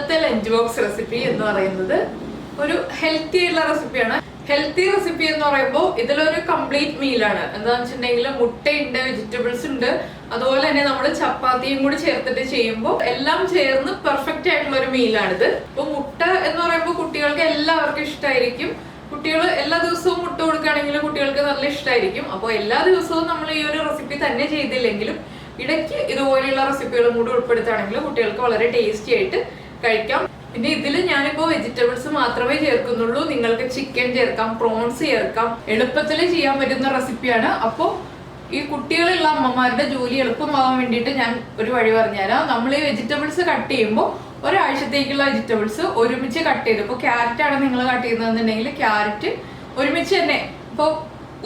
ഇന്നത്തെ lunch box recipe എന്ന് പറയുന്നത് ഒരു ഹെൽത്തി ആയിട്ടുള്ള റെസിപ്പിയാണ്. ഹെൽത്തി റെസിപ്പി എന്ന് പറയുമ്പോൾ ഇതിലൊരു കംപ്ലീറ്റ് മീലാണ്. എന്താണെന്ന് വെച്ചിട്ടുണ്ടെങ്കിൽ മുട്ടയുണ്ട്, വെജിറ്റബിൾസ് ഉണ്ട്, അതുപോലെ തന്നെ നമ്മൾ ചപ്പാത്തിയും കൂടി ചേർത്തിട്ട് ചെയ്യുമ്പോൾ എല്ലാം ചേർന്ന് പെർഫെക്റ്റ് ആയിട്ടുള്ള ഒരു മീലാണിത്. ഇപ്പൊ മുട്ട എന്ന് പറയുമ്പോൾ കുട്ടികൾക്ക് എല്ലാവർക്കും ഇഷ്ടമായിരിക്കും. കുട്ടികൾ എല്ലാ ദിവസവും മുട്ട കൊടുക്കുകയാണെങ്കിൽ കുട്ടികൾക്ക് നല്ല ഇഷ്ടമായിരിക്കും. അപ്പോൾ എല്ലാ ദിവസവും നമ്മൾ ഈ ഒരു റെസിപ്പി തന്നെ ചെയ്തില്ലെങ്കിലും ഇടയ്ക്ക് ഇതുപോലെയുള്ള റെസിപ്പികളും കൂടി ഉൾപ്പെടുത്തുകയാണെങ്കിൽ കുട്ടികൾക്ക് വളരെ ടേസ്റ്റി ആയിട്ട് കഴിക്കാം. പിന്നെ ഇതിൽ ഞാനിപ്പോൾ വെജിറ്റബിൾസ് മാത്രമേ ചേർക്കുന്നുള്ളൂ. നിങ്ങൾക്ക് ചിക്കൻ ചേർക്കാം, പ്രോൺസ് ചേർക്കാം. എളുപ്പത്തിൽ ചെയ്യാൻ പറ്റുന്ന റെസിപ്പിയാണ്. അപ്പോൾ ഈ കുട്ടികളുള്ള അമ്മമാരുടെ ജോലി എളുപ്പമാവാൻ വേണ്ടിയിട്ട് ഞാൻ ഒരു വഴി പറഞ്ഞുതരാം. നമ്മൾ ഈ വെജിറ്റബിൾസ് കട്ട് ചെയ്യുമ്പോൾ ഒരാഴ്ചത്തേക്കുള്ള വെജിറ്റബിൾസ് ഒരുമിച്ച് കട്ട് ചെയ്ത്, ഇപ്പോൾ ക്യാരറ്റാണ് നിങ്ങൾ കട്ട് ചെയ്യുന്നതെന്നുണ്ടെങ്കിൽ ക്യാരറ്റ് ഒരുമിച്ച് തന്നെ ഇപ്പോൾ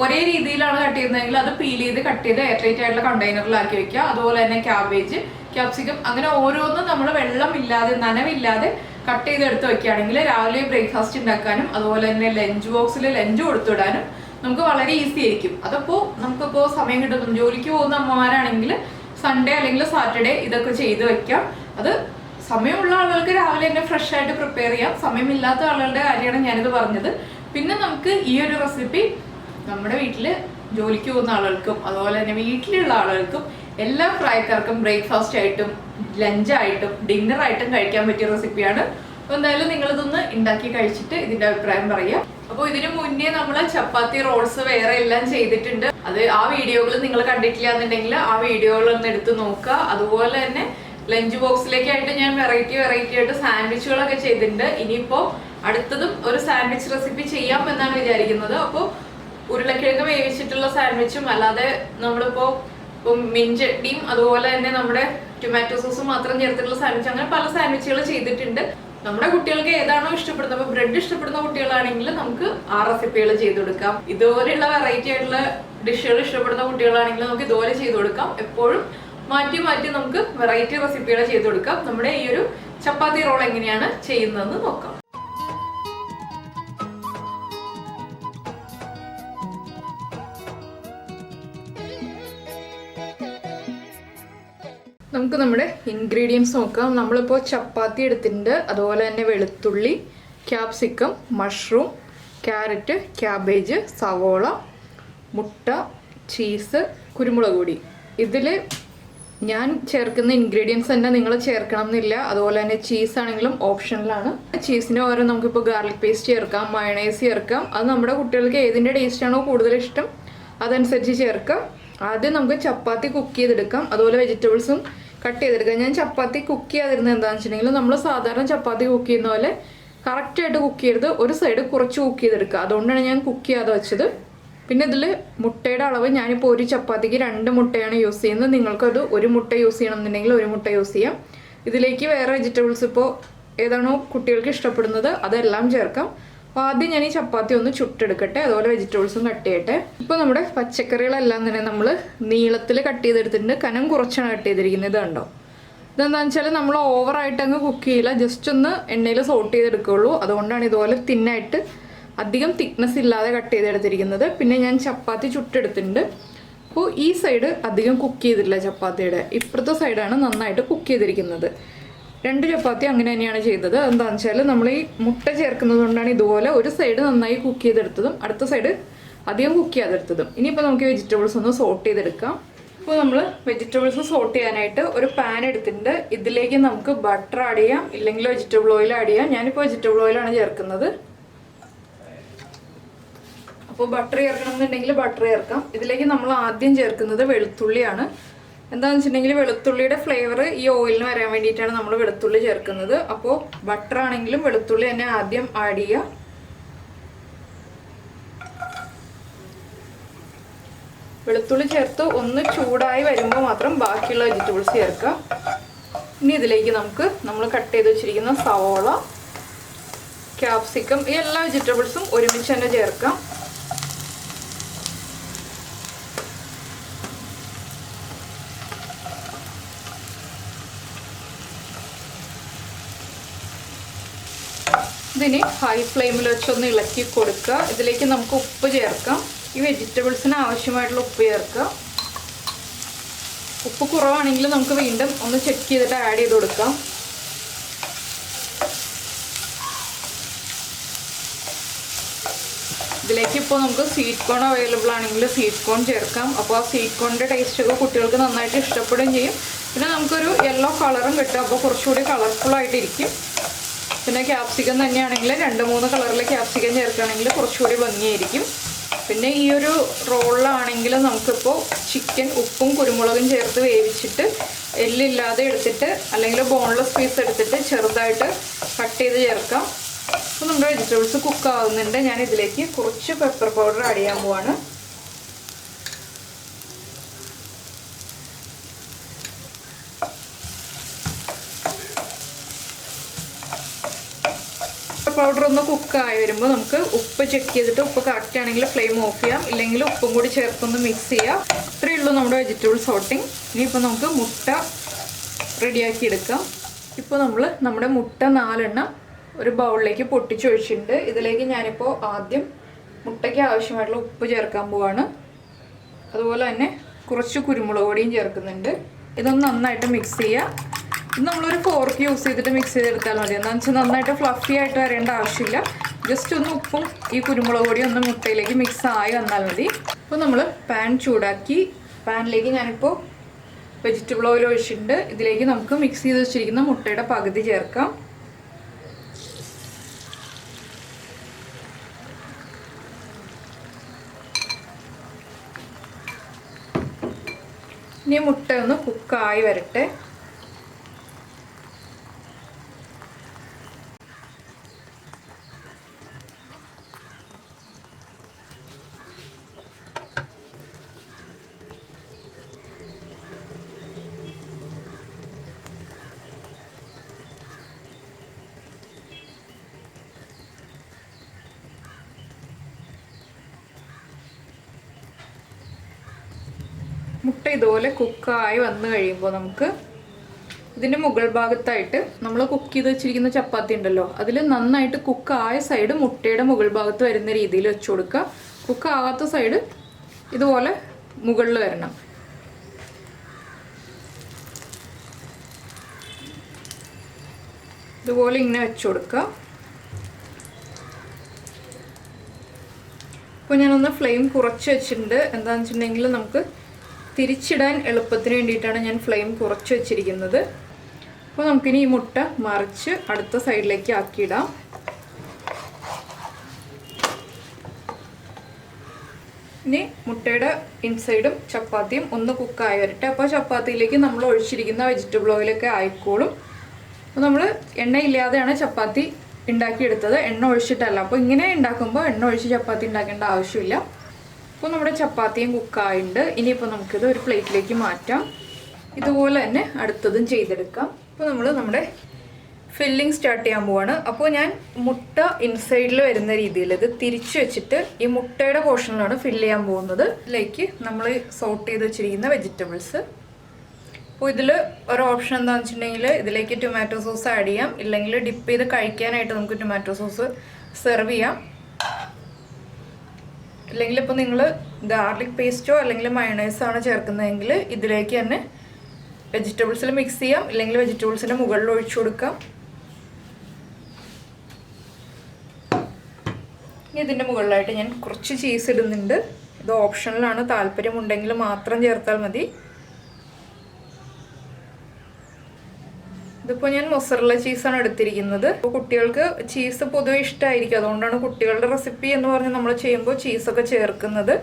ഒരേ രീതിയിലാണ് കട്ട് ചെയ്യുന്നതെങ്കിൽ അത് പീൽ ചെയ്ത് കട്ട് ചെയ്ത് എയർടൈറ്റ് ആയിട്ടുള്ള കണ്ടെയ്നറിലാക്കി വെക്കുക. അതുപോലെ തന്നെ ക്യാബേജ്, ക്യാപ്സിക്കം, അങ്ങനെ ഓരോന്നും നമ്മൾ വെള്ളമില്ലാതെ നനവില്ലാതെ കട്ട് ചെയ്തെടുത്ത് വെക്കുകയാണെങ്കിൽ രാവിലെ ബ്രേക്ക്ഫാസ്റ്റ് ഉണ്ടാക്കാനും അതുപോലെ തന്നെ ലഞ്ച് ബോക്സിൽ ലഞ്ച് കൊടുത്തുവിടാനും നമുക്ക് വളരെ ഈസി ആയിരിക്കും. അതപ്പോൾ നമുക്കിപ്പോൾ സമയം കിട്ടുന്നു. ജോലിക്ക് പോകുന്ന അമ്മമാരാണെങ്കിൽ സൺഡേ അല്ലെങ്കിൽ സാറ്റർഡേ ഇതൊക്കെ ചെയ്ത് വെക്കാം. അത് സമയമുള്ള ആളുകൾക്ക് രാവിലെ തന്നെ ഫ്രഷ് ആയിട്ട് പ്രിപ്പയർ ചെയ്യാം. സമയമില്ലാത്ത ആളുകളുടെ കാര്യമാണ് ഞാനിത് പറഞ്ഞത്. പിന്നെ നമുക്ക് ഈ ഒരു റെസിപ്പി നമ്മുടെ വീട്ടിൽ ജോലിക്ക് പോകുന്ന ആളുകൾക്കും അതുപോലെ തന്നെ വീട്ടിലുള്ള ആളുകൾക്കും എല്ലാ പ്രായക്കാർക്കും ബ്രേക്ക്ഫാസ്റ്റ് ആയിട്ടും ലഞ്ചായിട്ടും ഡിന്നറായിട്ടും കഴിക്കാൻ പറ്റിയ റെസിപ്പിയാണ്. അപ്പോൾ എന്തായാലും നിങ്ങളിതൊന്ന് ഉണ്ടാക്കി കഴിച്ചിട്ട് ഇതിന്റെ അഭിപ്രായം പറയാം. അപ്പോൾ ഇതിനു മുന്നേ നമ്മൾ ചപ്പാത്തി റോൾസ് വേറെ എല്ലാം ചെയ്തിട്ടുണ്ട്. അത് ആ വീഡിയോകൾ നിങ്ങൾ കണ്ടിട്ടില്ല എന്നുണ്ടെങ്കിൽ ആ വീഡിയോകളൊന്ന് എടുത്ത് നോക്കുക. അതുപോലെ തന്നെ ലഞ്ച് ബോക്സിലേക്കായിട്ട് ഞാൻ വെറൈറ്റി ആയിട്ട് സാൻഡ്വിച്ചുകളൊക്കെ ചെയ്തിട്ടുണ്ട്. ഇനിയിപ്പോൾ അടുത്തതും ഒരു സാൻഡ്വിച്ച് റെസിപ്പി ചെയ്യാം എന്നാണ് വിചാരിക്കുന്നത്. അപ്പോൾ ഉരുളക്കിഴങ്ങ് വേവിച്ചിട്ടുള്ള സാൻഡ്വിച്ചും അല്ലാതെ നമ്മളിപ്പോൾ മിഞ്ചട്ടിയും അതുപോലെ തന്നെ നമ്മുടെ ടൊമാറ്റോ സോസും മാത്രം ചേർത്തിട്ടുള്ള സാൻഡ്വിച്ച്, അങ്ങനെ പല സാൻഡ്വിച്ചുകൾ ചെയ്തിട്ടുണ്ട്. നമ്മുടെ കുട്ടികൾക്ക് ഏതാണോ ഇഷ്ടപ്പെടുന്നത്, അപ്പോൾ ബ്രെഡ് ഇഷ്ടപ്പെടുന്ന കുട്ടികളാണെങ്കിൽ നമുക്ക് ആ റെസിപ്പികൾ ചെയ്ത് കൊടുക്കാം. ഇതുപോലെയുള്ള വെറൈറ്റി ആയിട്ടുള്ള ഡിഷുകൾ ഇഷ്ടപ്പെടുന്ന കുട്ടികളാണെങ്കിൽ നമുക്ക് ഇതുപോലെ ചെയ്ത് കൊടുക്കാം. എപ്പോഴും മാറ്റി നമുക്ക് വെറൈറ്റി റെസിപ്പികൾ ചെയ്ത് കൊടുക്കാം. നമ്മുടെ ഈ ഒരു ചപ്പാത്തി റോൾ എങ്ങനെയാണ് ചെയ്യുന്നതെന്ന് നോക്കാം. നമുക്ക് നമ്മുടെ ഇൻഗ്രീഡിയൻസ് നോക്കാം. നമ്മളിപ്പോൾ ചപ്പാത്തി എടുത്തിട്ടുണ്ട്, അതുപോലെ തന്നെ വെളുത്തുള്ളി, ക്യാപ്സിക്കം, മഷ്റൂം, ക്യാരറ്റ്, ക്യാബേജ്, സവോള, മുട്ട, ചീസ്, കുരുമുളക് പൊടി. ഇതിൽ ഞാൻ ചേർക്കുന്ന ഇൻഗ്രീഡിയൻസ് തന്നെ നിങ്ങൾ ചേർക്കണം എന്നില്ല. അതുപോലെ തന്നെ ചീസ് ആണെങ്കിലും ഓപ്ഷണലാണ്. ചീസിന് പകരം നമുക്കിപ്പോൾ ഗാർലിക് പേസ്റ്റ് ചേർക്കാം, മയണൈസ് ചേർക്കാം. അത് നമ്മുടെ കുട്ടികൾക്ക് ഏതിൻ്റെ ടേസ്റ്റാണോ കൂടുതൽ ഇഷ്ടം അതനുസരിച്ച് ചേർക്കാം. ആദ്യം നമുക്ക് ചപ്പാത്തി കുക്ക് ചെയ്തെടുക്കാം, അതുപോലെ വെജിറ്റബിൾസും കട്ട് ചെയ്തെടുക്കാം. ഞാൻ ചപ്പാത്തി കുക്ക് ചെയ്യാതിരുന്നത് എന്താണെന്ന് വെച്ചിട്ടുണ്ടെങ്കിൽ നമ്മൾ സാധാരണ ചപ്പാത്തി കുക്ക് ചെയ്യുന്ന പോലെ കറക്റ്റായിട്ട് കുക്ക് ചെയ്ത് ഒരു സൈഡ് കുറച്ച് കുക്ക് ചെയ്തെടുക്കുക. അതുകൊണ്ടാണ് ഞാൻ കുക്ക് ചെയ്യാതെ വെച്ചത്. പിന്നെ ഇതിൽ മുട്ടയുടെ അളവ് ഞാനിപ്പോൾ ഒരു ചപ്പാത്തിക്ക് 2 മുട്ടയാണ് യൂസ് ചെയ്യുന്നത്. നിങ്ങൾക്കത് ഒരു മുട്ട യൂസ് ചെയ്യണമെന്നുണ്ടെങ്കിൽ ഒരു മുട്ട യൂസ് ചെയ്യാം. ഇതിലേക്ക് വേറെ വെജിറ്റബിൾസ് ഇപ്പോൾ ഏതാണോ കുട്ടികൾക്ക് ഇഷ്ടപ്പെടുന്നത് അതെല്ലാം ചേർക്കാം. അപ്പോൾ ആദ്യം ഞാൻ ഈ ചപ്പാത്തി ഒന്ന് ചുട്ടെടുക്കട്ടെ, അതുപോലെ വെജിറ്റബിൾസും കട്ട് ചെയ്യട്ടെ. ഇപ്പോൾ നമ്മുടെ പച്ചക്കറികളെല്ലാം തന്നെ നമ്മൾ നീളത്തിൽ കട്ട് ചെയ്തെടുത്തിട്ടുണ്ട്. കനം കുറച്ചാണ് കട്ട് ചെയ്തിരിക്കുന്നത്. കണ്ടോ, ഇതെന്താണെന്ന് വെച്ചാൽ നമ്മൾ ഓവറായിട്ട് അങ്ങ് കുക്ക് ചെയ്യില്ല, ജസ്റ്റ് ഒന്ന് എണ്ണയിൽ സോട്ട് ചെയ്തെടുക്കുകയുള്ളൂ. അതുകൊണ്ടാണ് ഇതുപോലെ തിന്നായിട്ട് അധികം തിക്നെസ് ഇല്ലാതെ കട്ട് ചെയ്തെടുത്തിരിക്കുന്നത്. പിന്നെ ഞാൻ ചപ്പാത്തി ചുട്ടെടുത്തിട്ടുണ്ട്. അപ്പോൾ ഈ സൈഡ് അധികം കുക്ക് ചെയ്തിട്ടില്ല ചപ്പാത്തിയുടെ, ഇപ്പുറത്തെ സൈഡാണ് നന്നായിട്ട് കുക്ക് ചെയ്തിരിക്കുന്നത്. 2 ചപ്പാത്തി അങ്ങനെ തന്നെയാണ് ചെയ്തത്. എന്താണെന്ന് വെച്ചാൽ നമ്മൾ ഈ മുട്ട ചേർക്കുന്നത് കൊണ്ടാണ് ഇതുപോലെ ഒരു സൈഡ് നന്നായി കുക്ക് ചെയ്തെടുത്തതും അടുത്ത സൈഡ് അധികം കുക്ക് ചെയ്യാതെടുത്തതും. ഇനിയിപ്പോൾ നമുക്ക് വെജിറ്റബിൾസ് ഒന്ന് സോട്ട് ചെയ്തെടുക്കാം. ഇപ്പോൾ നമ്മൾ വെജിറ്റബിൾസ് സോട്ട് ചെയ്യാനായിട്ട് ഒരു പാൻ എടുത്തിട്ടുണ്ട്. ഇതിലേക്ക് നമുക്ക് ബട്ടർ ആഡ് ചെയ്യാം, ഇല്ലെങ്കിൽ വെജിറ്റബിൾ ഓയിൽ ആഡ് ചെയ്യാം. ഞാനിപ്പോൾ വെജിറ്റബിൾ ഓയിലാണ് ചേർക്കുന്നത്. അപ്പോൾ ബട്ടർ ചേർക്കണമെന്നുണ്ടെങ്കിൽ ബട്ടർ ചേർക്കാം. ഇതിലേക്ക് നമ്മൾ ആദ്യം ചേർക്കുന്നത് വെളുത്തുള്ളിയാണ്. എന്താണെന്ന് വെച്ചിട്ടുണ്ടെങ്കിൽ വെളുത്തുള്ളിയുടെ ഫ്ലേവർ ഈ ഓയിലിന് വരാൻ വേണ്ടിയിട്ടാണ് നമ്മൾ വെളുത്തുള്ളി ചേർക്കുന്നത്. അപ്പോൾ ബട്ടർ ആണെങ്കിലും വെളുത്തുള്ളി തന്നെ ആദ്യം ആഡ് ചെയ്യുക. വെളുത്തുള്ളി ചേർത്ത് ഒന്ന് ചൂടായി വരുമ്പോൾ മാത്രം ബാക്കിയുള്ള വെജിറ്റബിൾസ് ചേർക്കുക. ഇനി ഇതിലേക്ക് നമ്മൾ കട്ട് ചെയ്ത് വെച്ചിരിക്കുന്ന സവോള, ക്യാപ്സിക്കം, ഈ എല്ലാ വെജിറ്റബിൾസും ഒരുമിച്ച് തന്നെ ചേർക്കാം. ഇതിന് ഹൈ ഫ്ലെയിമിൽ വെച്ചൊന്ന് ഇളക്കി കൊടുക്കുക. ഇതിലേക്ക് നമുക്ക് ഉപ്പ് ചേർക്കാം. ഈ വെജിറ്റബിൾസിന് ആവശ്യമായിട്ടുള്ള ഉപ്പ് ചേർക്കുക. ഉപ്പ് കുറവാണെങ്കിൽ നമുക്ക് വീണ്ടും ഒന്ന് ചെക്ക് ചെയ്തിട്ട് ആഡ് ചെയ്ത് കൊടുക്കാം. ഇതിലേക്ക് ഇപ്പോൾ നമുക്ക് സ്വീറ്റ് കോൺ അവൈലബിൾ ആണെങ്കിൽ സ്വീറ്റ് കോൺ ചേർക്കാം. അപ്പോൾ ആ സ്വീറ്റ് കോണിൻ്റെ ടേസ്റ്റൊക്കെ കുട്ടികൾക്ക് നന്നായിട്ട് ഇഷ്ടപ്പെടുകയും ചെയ്യും. പിന്നെ നമുക്കൊരു യെല്ലോ കളറും കിട്ടും, അപ്പോൾ കുറച്ചുകൂടി കളർഫുള്ളായിട്ടിരിക്കും. പിന്നെ ക്യാപ്സിക്കം തന്നെയാണെങ്കിൽ 2-3 കളറിൽ ക്യാപ്സിക്കം ചേർക്കുകയാണെങ്കിൽ കുറച്ചുകൂടി ഭംഗിയായിരിക്കും. പിന്നെ ഈ ഒരു റോളിലാണെങ്കിൽ നമുക്കിപ്പോൾ ചിക്കൻ ഉപ്പും കുരുമുളകും ചേർത്ത് വേവിച്ചിട്ട് എല്ലില്ലാതെ എടുത്തിട്ട് അല്ലെങ്കിൽ ബോൺലെസ് പീസ് എടുത്തിട്ട് ചെറുതായിട്ട് കട്ട് ചെയ്ത് ചേർക്കാം. അപ്പോൾ നമ്മുടെ വെജിറ്റബിൾസ് കുക്കാവുന്നുണ്ട്. ഞാൻ ഇതിലേക്ക് കുറച്ച് പെപ്പർ പൗഡർ ആഡ് ചെയ്യാൻ പോവാണ്. പൗഡർ ഒന്ന് കുക്കായി വരുമ്പോൾ നമുക്ക് ഉപ്പ് ചെക്ക് ചെയ്തിട്ട് ഉപ്പ് കറക്റ്റ് ആണെങ്കിൽ ഫ്ലെയിം ഓഫ് ചെയ്യാം, ഇല്ലെങ്കിൽ ഉപ്പും കൂടി ചേർത്തൊന്ന് മിക്സ് ചെയ്യാം. ഇത്രയേ ഉള്ളൂ നമ്മുടെ വെജിറ്റബിൾ സോട്ടിങ്. ഇനിയിപ്പോൾ നമുക്ക് മുട്ട റെഡിയാക്കി എടുക്കാം. ഇപ്പോൾ നമ്മൾ നമ്മുടെ മുട്ട 4 എണ്ണം ഒരു ബൗളിലേക്ക് പൊട്ടിച്ചൊഴിച്ചിട്ടുണ്ട്. ഇതിലേക്ക് ഞാനിപ്പോൾ ആദ്യം മുട്ടയ്ക്ക് ആവശ്യമായിട്ടുള്ള ഉപ്പ് ചേർക്കാൻ പോവാണ്. അതുപോലെ തന്നെ കുറച്ച് കുരുമുളക് പൊടിയും ചേർക്കുന്നുണ്ട്. ഇതൊന്ന് നന്നായിട്ട് മിക്സ് ചെയ്യുക. ഇത് നമ്മളൊരു ഫോർക്ക് യൂസ് ചെയ്തിട്ട് മിക്സ് ചെയ്തെടുത്താൽ മതി. എന്താണെന്ന് വെച്ചാൽ നന്നായിട്ട് ഫ്ലഫി ആയിട്ട് വരേണ്ട ആവശ്യമില്ല. ജസ്റ്റ് ഒന്ന് ഉപ്പും ഈ കുരുമുളക് പൊടിയും ഒന്ന് മുട്ടയിലേക്ക് മിക്സ് ആയി വന്നാൽ മതി. അപ്പോൾ നമ്മൾ പാൻ ചൂടാക്കി പാനിലേക്ക് ഞാനിപ്പോൾ വെജിറ്റബിൾ ഓയിൽ ഒഴിച്ചിട്ടുണ്ട്. ഇതിലേക്ക് നമുക്ക് മിക്സ് ചെയ്ത് വെച്ചിരിക്കുന്ന മുട്ടയുടെ പകുതി ചേർക്കാം. ഇനി മുട്ട ഒന്ന് കുക്കായി വരട്ടെ. മുട്ട ഇതുപോലെ കുക്കായി വന്നു കഴിയുമ്പോൾ നമുക്ക് ഇതിൻ്റെ മുകൾ ഭാഗത്തായിട്ട് നമ്മൾ കുക്ക് ചെയ്ത് വെച്ചിരിക്കുന്ന ചപ്പാത്തി ഉണ്ടല്ലോ, അതിൽ നന്നായിട്ട് കുക്കായ സൈഡ് മുട്ടയുടെ മുകൾ ഭാഗത്ത് വരുന്ന രീതിയിൽ വെച്ച് കൊടുക്കുക. കുക്കാകാത്ത സൈഡ് ഇതുപോലെ മുകളിൽ വരണം. ഇതുപോലെ ഇങ്ങനെ വെച്ച് കൊടുക്കുക. ഇപ്പോൾ ഞാനൊന്ന് ഫ്ലെയിം കുറച്ച് വെച്ചിട്ടുണ്ട്. എന്താണെന്ന് വെച്ചിട്ടുണ്ടെങ്കിൽ നമുക്ക് തിരിച്ചിടാൻ എളുപ്പത്തിന് വേണ്ടിയിട്ടാണ് ഞാൻ ഫ്ലെയിം കുറച്ച് വെച്ചിരിക്കുന്നത്. അപ്പോൾ നമുക്കിനി ഈ മുട്ട മറിച്ച് അടുത്ത സൈഡിലേക്ക് ആക്കിയിടാം. ഇനി മുട്ടയുടെ ഇൻസൈഡും ചപ്പാത്തിയും ഒന്ന് കുക്കായി വരട്ടെ. അപ്പോൾ ചപ്പാത്തിയിലേക്ക് നമ്മൾ ഒഴിച്ചിരിക്കുന്ന വെജിറ്റബിൾ ഓയിലൊക്കെ ആയിക്കോളും. അപ്പോൾ നമ്മൾ എണ്ണയില്ലാതെയാണ് ചപ്പാത്തി ഉണ്ടാക്കിയെടുത്തത്, എണ്ണ ഒഴിച്ചിട്ടല്ല. അപ്പോൾ ഇങ്ങനെ ഉണ്ടാക്കുമ്പോൾ എണ്ണ ഒഴിച്ച് ചപ്പാത്തി ഉണ്ടാക്കേണ്ട ആവശ്യമില്ല. അപ്പോൾ നമ്മുടെ ചപ്പാത്തിയും കുക്കായുണ്ട്. ഇനിയിപ്പോൾ നമുക്കിത് ഒരു പ്ലേറ്റിലേക്ക് മാറ്റാം. ഇതുപോലെ തന്നെ അടുത്തതും ചെയ്തെടുക്കാം. അപ്പോൾ നമ്മൾ നമ്മുടെ ഫില്ലിംഗ് സ്റ്റാർട്ട് ചെയ്യാൻ പോവാണ്. അപ്പോൾ ഞാൻ മുട്ട ഇൻസൈഡിൽ വരുന്ന രീതിയിൽ ഇത് തിരിച്ച് വെച്ചിട്ട് ഈ മുട്ടയുടെ പോർഷനിലാണ് ഫില്ല് ചെയ്യാൻ പോകുന്നത്. ഇതിലേക്ക് നമ്മൾ സോട്ട് ചെയ്ത് വെച്ചിരിക്കുന്ന വെജിറ്റബിൾസ്. അപ്പോൾ ഇതിൽ ഒരു ഓപ്ഷൻ എന്താണെന്ന് വെച്ചിട്ടുണ്ടെങ്കിൽ ഇതിലേക്ക് ടൊമാറ്റോ സോസ് ആഡ് ചെയ്യാം, ഇല്ലെങ്കിൽ ഡിപ്പ് ചെയ്ത് കഴിക്കാനായിട്ട് നമുക്ക് ടൊമാറ്റോ സോസ് സെർവ് ചെയ്യാം. അല്ലെങ്കിൽ ഇപ്പോൾ നിങ്ങൾ ഗാർലിക് പേസ്റ്റോ അല്ലെങ്കിൽ മയണൈസാണ് ചേർക്കുന്നതെങ്കിൽ ഇതിലേക്ക് തന്നെ വെജിറ്റബിൾസിൽ മിക്സ് ചെയ്യാം, ഇല്ലെങ്കിൽ വെജിറ്റബിൾസിൻ്റെ മുകളിൽ ഒഴിച്ചു കൊടുക്കാം. ഇനി ഇതിൻ്റെ മുകളിലായിട്ട് ഞാൻ കുറച്ച് ചീസ് ഇടുന്നുണ്ട്. ഇത് ഓപ്ഷണലാണ്, താല്പര്യമുണ്ടെങ്കിൽ മാത്രം ചേർത്താൽ മതി. ഇതിപ്പോൾ ഞാൻ മൊസറല്ല ചീസാണ് എടുത്തിരിക്കുന്നത്. അപ്പോൾ കുട്ടികൾക്ക് ചീസ് പൊതുവെ ഇഷ്ടമായിരിക്കും, അതുകൊണ്ടാണ് കുട്ടികളുടെ റെസിപ്പി എന്ന് പറഞ്ഞ് നമ്മൾ ചെയ്യുമ്പോൾ ചീസൊക്കെ ചേർക്കുന്നത്.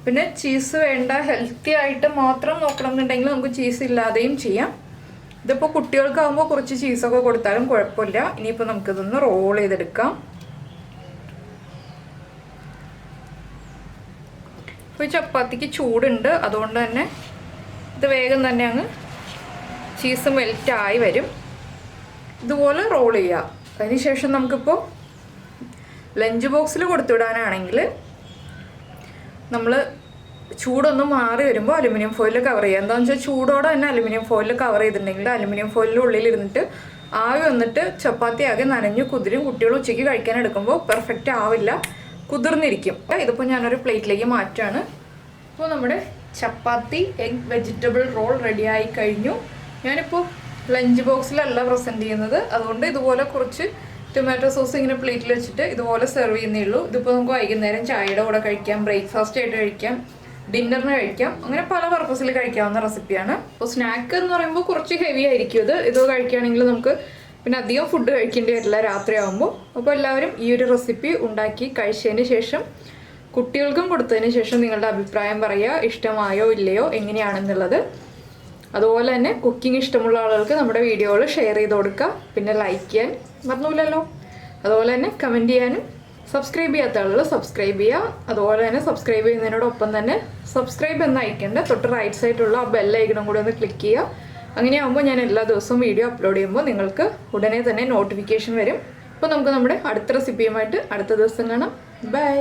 പിന്നെ ചീസ് വേണ്ട, ഹെൽത്തി ആയിട്ട് മാത്രം നോക്കണം എന്നുണ്ടെങ്കിൽ നമുക്ക് ചീസ് ഇല്ലാതെയും ചെയ്യാം. ഇതിപ്പോൾ കുട്ടികൾക്കാകുമ്പോൾ കുറച്ച് ചീസൊക്കെ കൊടുത്താലും കുഴപ്പമില്ല. ഇനിയിപ്പോൾ നമുക്കിതൊന്ന് റോൾ ചെയ്തെടുക്കാം. ഇപ്പോൾ ഈ ചപ്പാത്തിക്ക് ചൂടുണ്ട്, അതുകൊണ്ട് തന്നെ ഇത് വേഗം തന്നെ അങ്ങ് ചീസ് മെൽറ്റായി വരും. ഇതുപോലെ റോൾ ചെയ്യുക. അതിനുശേഷം നമുക്കിപ്പോൾ ലഞ്ച് ബോക്സിൽ കൊടുത്തുവിടാനാണെങ്കിൽ നമ്മൾ ചൂടൊന്ന് മാറി വരുമ്പോൾ അലുമിനിയം ഫോയിൽ കവർ ചെയ്യുക. എന്താണെന്ന് വെച്ചാൽ ചൂടോടെ തന്നെ അലുമിനിയം ഫോയിൽ കവർ ചെയ്തിട്ടുണ്ടെങ്കിൽ അലുമിനിയം ഫോയിലിൻ്റെ ഉള്ളിലിരുന്നിട്ട് ആവി വന്നിട്ട് ചപ്പാത്തി ആകെ നനഞ്ഞു കുതിരും. കുട്ടികൾ ഉച്ചയ്ക്ക് കഴിക്കാൻ എടുക്കുമ്പോൾ പെർഫെക്റ്റ് ആവില്ല, കുതിർന്നിരിക്കും. ഇതിപ്പോൾ ഞാനൊരു പ്ലേറ്റിലേക്ക് മാറ്റാണ്. അപ്പോൾ നമ്മുടെ ചപ്പാത്തി എഗ് വെജിറ്റബിൾ റോൾ റെഡിയായി കഴിഞ്ഞു. ഞാനിപ്പോൾ ലഞ്ച് ബോക്സിലല്ല പ്രസൻറ്റ് ചെയ്യുന്നത്, അതുകൊണ്ട് ഇതുപോലെ കുറച്ച് ടൊമാറ്റോ സോസ് ഇങ്ങനെ പ്ലേറ്റിൽ വെച്ചിട്ട് ഇതുപോലെ സെർവ് ചെയ്യുന്നേ ഉള്ളൂ. ഇതിപ്പോൾ നമുക്ക് വൈകുന്നേരം ചായയുടെ കൂടെ കഴിക്കാം, ബ്രേക്ക്ഫാസ്റ്റ് ആയിട്ട് കഴിക്കാം, ഡിന്നറിന് കഴിക്കാം, അങ്ങനെ പല പർപ്പസിൽ കഴിക്കാവുന്ന റെസിപ്പിയാണ്. അപ്പോൾ സ്നാക്ക് എന്ന് പറയുമ്പോൾ കുറച്ച് ഹെവി ആയിരിക്കും ഇത് കഴിക്കുകയാണെങ്കിൽ നമുക്ക് പിന്നെ അധികം ഫുഡ് കഴിക്കേണ്ടി വരില്ല രാത്രിയാകുമ്പോൾ. അപ്പോൾ എല്ലാവരും ഈ ഒരു റെസിപ്പി ഉണ്ടാക്കി കഴിച്ചതിന് ശേഷം കുട്ടികൾക്കും കൊടുത്തതിന് ശേഷം നിങ്ങളുടെ അഭിപ്രായം പറയുക, ഇഷ്ടമായോ ഇല്ലയോ എങ്ങനെയാണെന്നുള്ളത്. അതുപോലെ തന്നെ കുക്കിംഗ് ഇഷ്ടമുള്ള ആളുകൾക്ക് നമ്മുടെ വീഡിയോകൾ ഷെയർ ചെയ്ത് കൊടുക്കുക, പിന്നെ ലൈക്ക് ചെയ്യാൻ മറന്നില്ലല്ലോ. അതുപോലെ തന്നെ കമൻറ്റ് ചെയ്യാനും, സബ്സ്ക്രൈബ് ചെയ്യാത്ത ആളുകൾ സബ്സ്ക്രൈബ് ചെയ്യുക. അതുപോലെ തന്നെ സബ്സ്ക്രൈബ് ചെയ്യുന്നതിനോടൊപ്പം തന്നെ സബ്സ്ക്രൈബ് എന്ന് അയക്കേണ്ട തൊട്ട് റൈറ്റ് സൈഡിലുള്ള ആ ബെല്ലൈക്കണും കൂടി ഒന്ന് ക്ലിക്ക് ചെയ്യുക. അങ്ങനെയാകുമ്പോൾ ഞാൻ എല്ലാ ദിവസവും വീഡിയോ അപ്ലോഡ് ചെയ്യുമ്പോൾ നിങ്ങൾക്ക് ഉടനെ തന്നെ നോട്ടിഫിക്കേഷൻ വരും. അപ്പോൾ നമുക്ക് നമ്മുടെ അടുത്ത റെസിപ്പിയുമായിട്ട് അടുത്ത ദിവസം കാണാം. ബൈ.